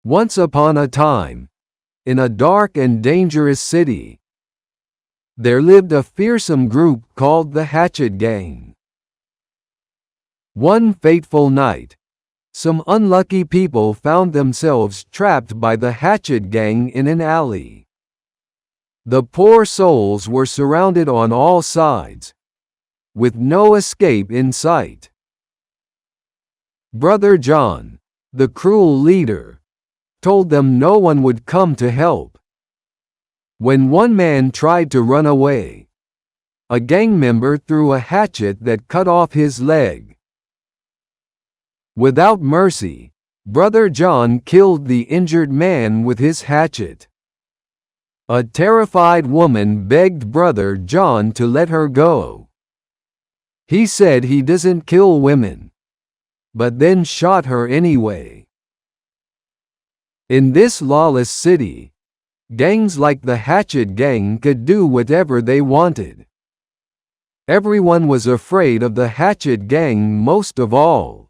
Once upon a time, in a dark and dangerous city, there lived a fearsome group called the Hatchet Gang. One fateful night, some unlucky people found themselves trapped by the Hatchet Gang in an alley. The poor souls were surrounded on all sides, with no escape in sight. Brother John, the cruel leader, told them no one would come to help. When one man tried to run away, a gang member threw a hatchet that cut off his leg. Without mercy, Brother John killed the injured man with his hatchet. A terrified woman begged Brother John to let her go. He said he doesn't kill women, but then shot her anyway. In this lawless city, gangs like the Hatchet Gang could do whatever they wanted. Everyone was afraid of the Hatchet Gang most of all.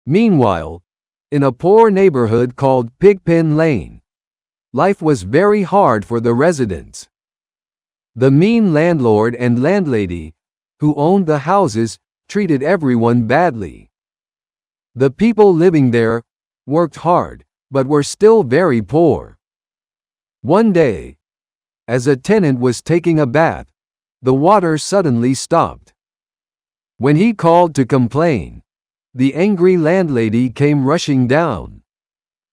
Meanwhile, in a poor neighborhood called Pigpen Lane, life was very hard for the residents. The mean landlord and landlady, who owned the houses, treated everyone badly. The people living there worked hard, but were still very poor. One day, as a tenant was taking a bath, the water suddenly stopped. When he called to complain, the angry landlady came rushing down.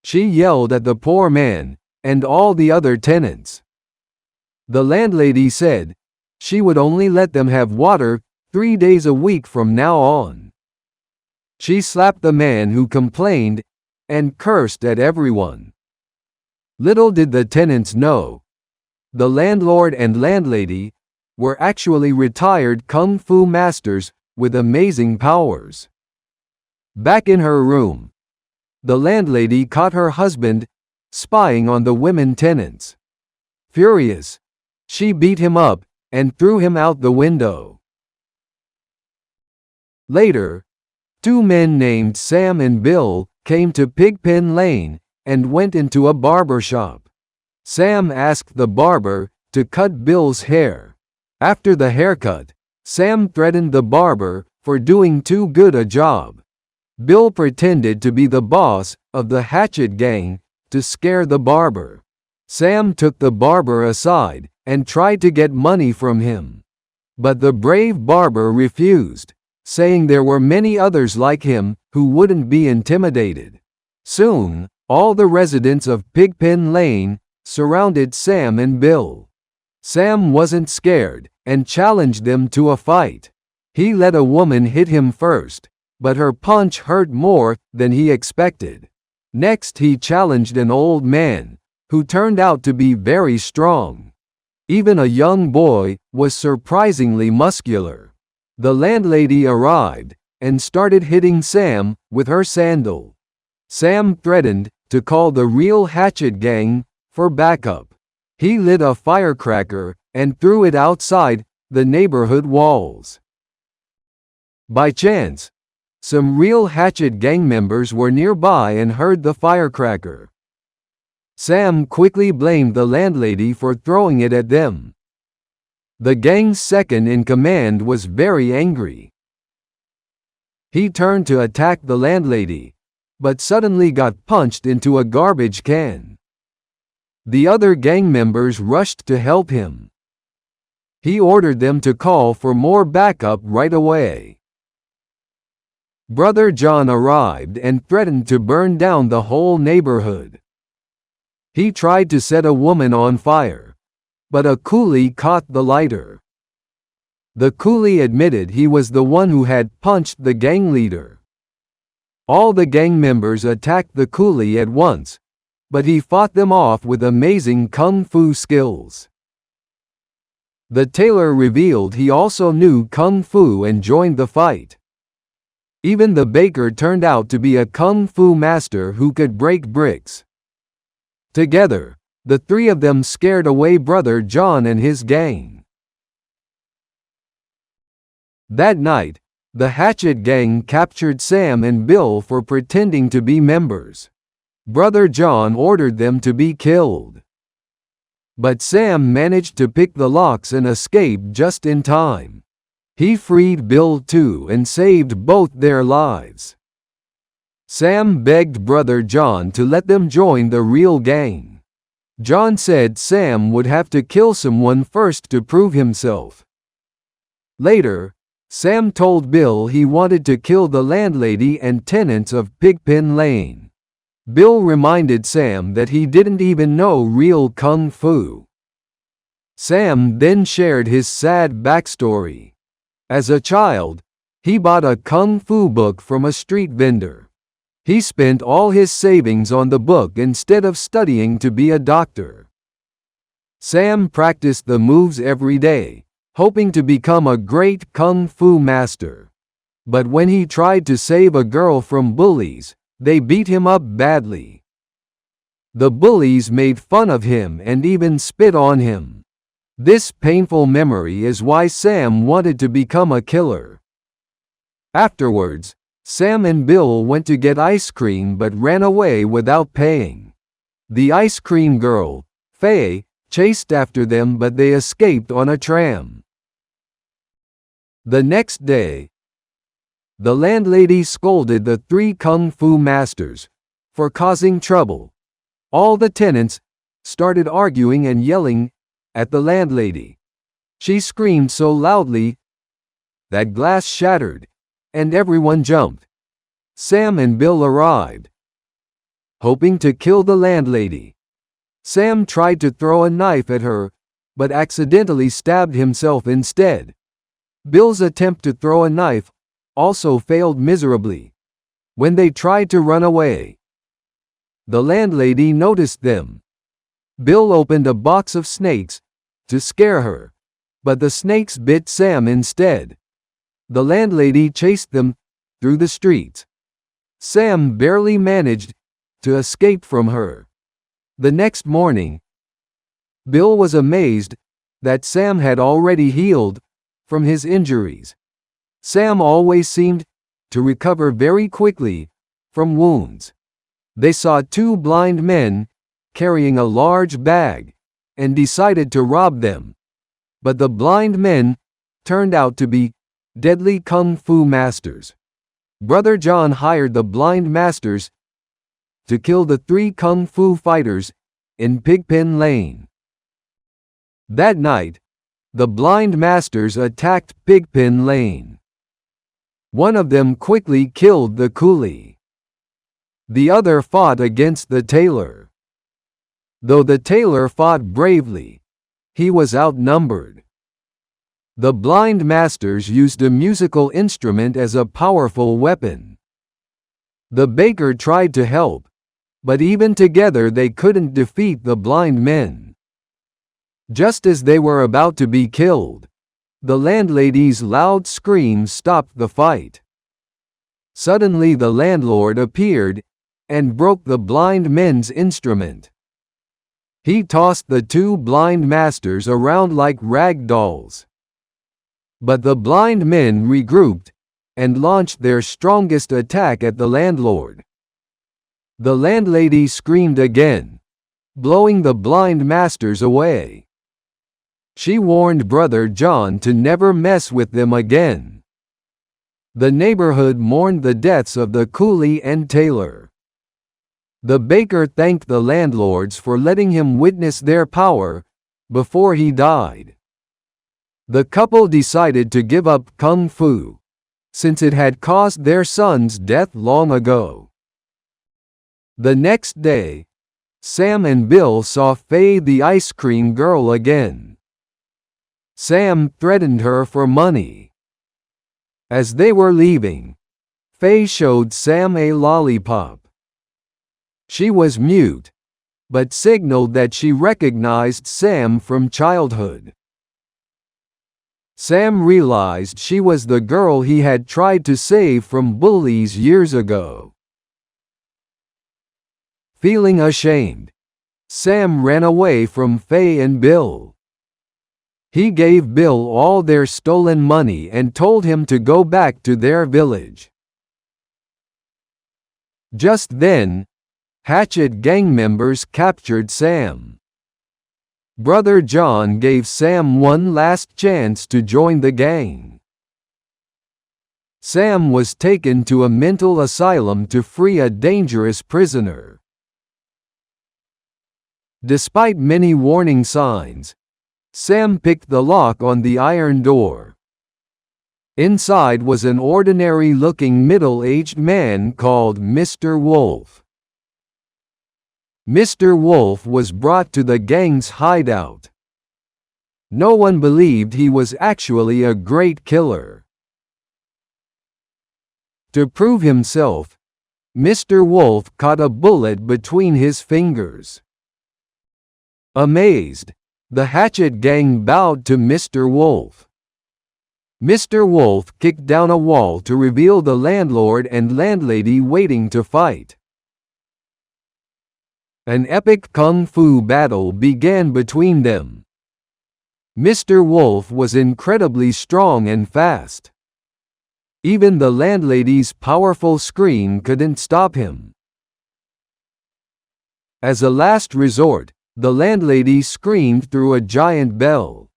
She yelled at the poor man and all the other tenants. The landlady said she would only let them have water 3 days a week from now on. She slapped the man who complained and cursed at everyone. Little did the tenants know, the landlord and landlady were actually retired kung fu masters with amazing powers. Back in her room, the landlady caught her husband spying on the women tenants. Furious, she beat him up and threw him out the window. Later, 2 men named Sam and Bill came to Pigpen Lane and went into a barber shop. Sam asked the barber to cut Bill's hair. After the haircut, Sam threatened the barber for doing too good a job. Bill pretended to be the boss of the Hatchet Gang to scare the barber. Sam took the barber aside and tried to get money from him. But the brave barber refused, saying there were many others like him who wouldn't be intimidated. Soon, all the residents of Pigpen Lane surrounded Sam and Bill. Sam wasn't scared and challenged them to a fight. He let a woman hit him first, but her punch hurt more than he expected. Next, he challenged an old man, who turned out to be very strong. Even a young boy was surprisingly muscular. The landlady arrived and started hitting Sam with her sandal. Sam threatened to call the real Hatchet Gang for backup. He lit a firecracker and threw it outside the neighborhood walls. By chance, some real Hatchet Gang members were nearby and heard the firecracker. Sam quickly blamed the landlady for throwing it at them. The gang's second in command was very angry. He turned to attack the landlady, but suddenly got punched into a garbage can. The other gang members rushed to help him. He ordered them to call for more backup right away. Brother John arrived and threatened to burn down the whole neighborhood. He tried to set a woman on fire, but a coolie caught the lighter. The coolie admitted he was the one who had punched the gang leader. All the gang members attacked the coolie at once, but he fought them off with amazing kung fu skills. The tailor revealed he also knew kung fu and joined the fight. Even the baker turned out to be a kung fu master who could break bricks. Together, the 3 of them scared away Brother John and his gang. That night, The Hatchet Gang captured Sam and Bill for pretending to be members. Brother John ordered them to be killed. But Sam managed to pick the locks and escape just in time. He freed Bill too and saved both their lives. Sam begged Brother John to let them join the real gang. John said Sam would have to kill someone first to prove himself. Later, Sam told Bill he wanted to kill the landlady and tenants of Pigpen Lane. Bill reminded Sam that he didn't even know real kung fu. Sam then shared his sad backstory. As a child, he bought a kung fu book from a street vendor. He spent all his savings on the book instead of studying to be a doctor. Sam practiced the moves every day, hoping to become a great kung fu master. But when he tried to save a girl from bullies, they beat him up badly. The bullies made fun of him and even spit on him. This painful memory is why Sam wanted to become a killer. Afterwards, Sam and Bill went to get ice cream but ran away without paying. The ice cream girl, Faye, chased after them but they escaped on a tram. The next day, the landlady scolded the three kung fu masters for causing trouble. All the tenants started arguing and yelling at the landlady. She screamed so loudly that glass shattered, and everyone jumped. Sam and Bill arrived, hoping to kill the landlady. Sam tried to throw a knife at her, but accidentally stabbed himself instead. Bill's attempt to throw a knife also failed miserably. When they tried to run away, the landlady noticed them. Bill opened a box of snakes to scare her, but the snakes bit Sam instead. The landlady chased them through the streets. Sam barely managed to escape from her. The next morning, Bill was amazed that Sam had already healed from his injuries. Sam always seemed to recover very quickly from wounds. They saw two blind men carrying a large bag and decided to rob them. But the blind men turned out to be deadly kung fu masters. Brother John hired the blind masters to kill the three kung fu fighters in Pigpen Lane. That night, the blind masters attacked Pigpen Lane. One of them quickly killed the coolie. The other fought against the tailor. Though the tailor fought bravely, he was outnumbered. The blind masters used a musical instrument as a powerful weapon. The baker tried to help, but even together they couldn't defeat the blind men. Just as they were about to be killed, the landlady's loud screams stopped the fight. Suddenly the landlord appeared and broke the blind men's instrument. He tossed the two blind masters around like rag dolls. But the blind men regrouped and launched their strongest attack at the landlord. The landlady screamed again, blowing the blind masters away. She warned Brother John to never mess with them again. The neighborhood mourned the deaths of the coolie and tailor. The baker thanked the landlords for letting him witness their power before he died. The couple decided to give up kung fu, since it had caused their son's death long ago. The next day, Sam and Bill saw Faye the ice cream girl again. Sam threatened her for money. As they were leaving, Faye showed Sam a lollipop. She was mute, but signaled that she recognized Sam from childhood. Sam realized she was the girl he had tried to save from bullies years ago. Feeling ashamed, Sam ran away from Faye and Bill. He gave Bill all their stolen money and told him to go back to their village. Just then, Hatchet gang members captured Sam. Brother John gave Sam one last chance to join the gang. Sam was taken to a mental asylum to free a dangerous prisoner. Despite many warning signs, Sam picked the lock on the iron door. Inside was an ordinary-looking middle-aged man called Mr. Wolf. Mr. Wolf was brought to the gang's hideout. No one believed he was actually a great killer. To prove himself, Mr. Wolf caught a bullet between his fingers. Amazed, the Hatchet gang bowed to Mr. Wolf. Mr. Wolf kicked down a wall to reveal the landlord and landlady waiting to fight. An epic kung fu battle began between them. Mr. Wolf was incredibly strong and fast. Even the landlady's powerful scream couldn't stop him. As a last resort, the landlady screamed through a giant bell.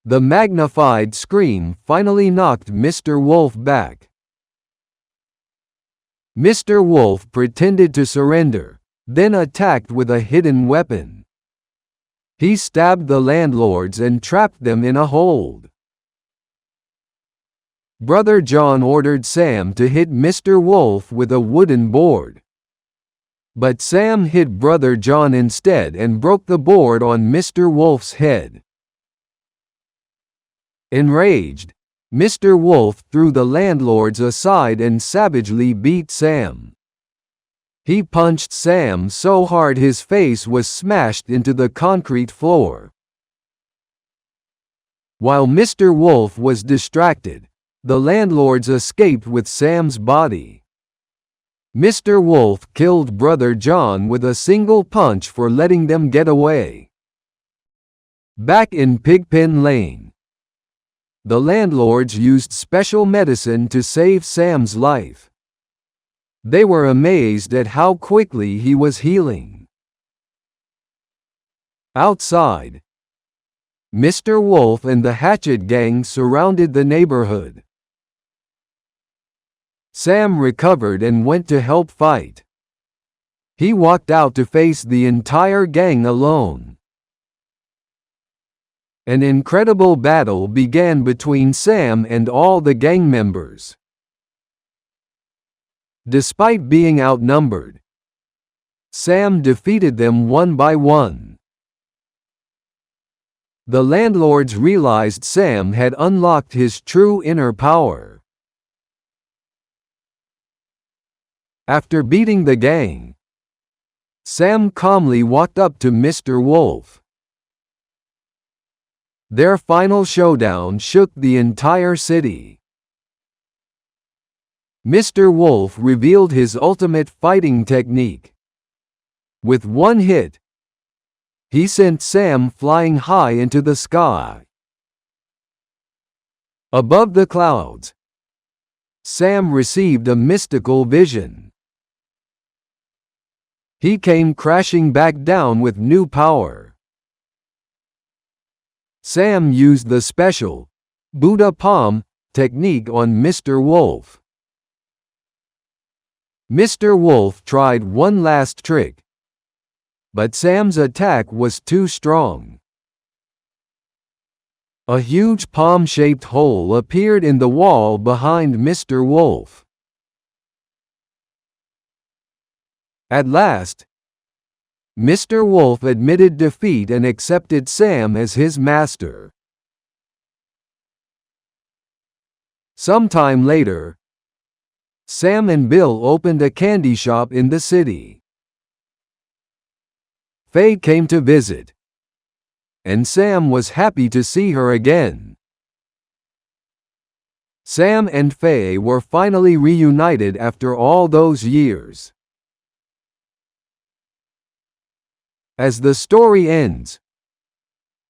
The magnified scream finally knocked Mr. Wolf back. Mr. Wolf pretended to surrender, then attacked with a hidden weapon. He stabbed the landlords and trapped them in a hold. Brother John ordered Sam to hit Mr. Wolf with a wooden board. But Sam hit Brother John instead and broke the board on Mr. Wolf's head. Enraged, Mr. Wolf threw the landlords aside and savagely beat Sam. He punched Sam so hard his face was smashed into the concrete floor. While Mr. Wolf was distracted, the landlords escaped with Sam's body. Mr. Wolf killed Brother John with a single punch for letting them get away. Back in Pigpen Lane, the landlords used special medicine to save Sam's life. They were amazed at how quickly he was healing. Outside, Mr. Wolf and the Hatchet gang surrounded the neighborhood. Sam recovered and went to help fight. He walked out to face the entire gang alone. An incredible battle began between Sam and all the gang members. Despite being outnumbered, Sam defeated them one by one. The landlords realized Sam had unlocked his true inner power. After beating the gang, Sam calmly walked up to Mr. Wolf. Their final showdown shook the entire city. Mr. Wolf revealed his ultimate fighting technique. With one hit, he sent Sam flying high into the sky. Above the clouds, Sam received a mystical vision. He came crashing back down with new power. Sam used the special Buddha palm technique on Mr. Wolf. Mr. Wolf tried one last trick, but Sam's attack was too strong. A huge palm-shaped hole appeared in the wall behind Mr. Wolf. At last, Mr. Wolf admitted defeat and accepted Sam as his master. Sometime later, Sam and Bill opened a candy shop in the city. Faye came to visit, and Sam was happy to see her again. Sam and Faye were finally reunited after all those years. As the story ends,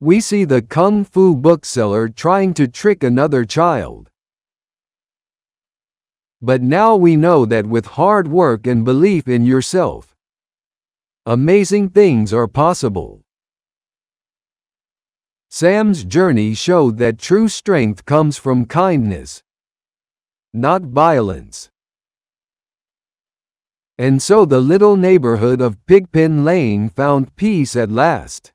We see the kung fu bookseller trying to trick another child. But now we know that with hard work and belief in yourself, amazing things are possible. Sam's journey showed that true strength comes from kindness, not violence. And so the little neighborhood of Pigpen Lane found peace at last.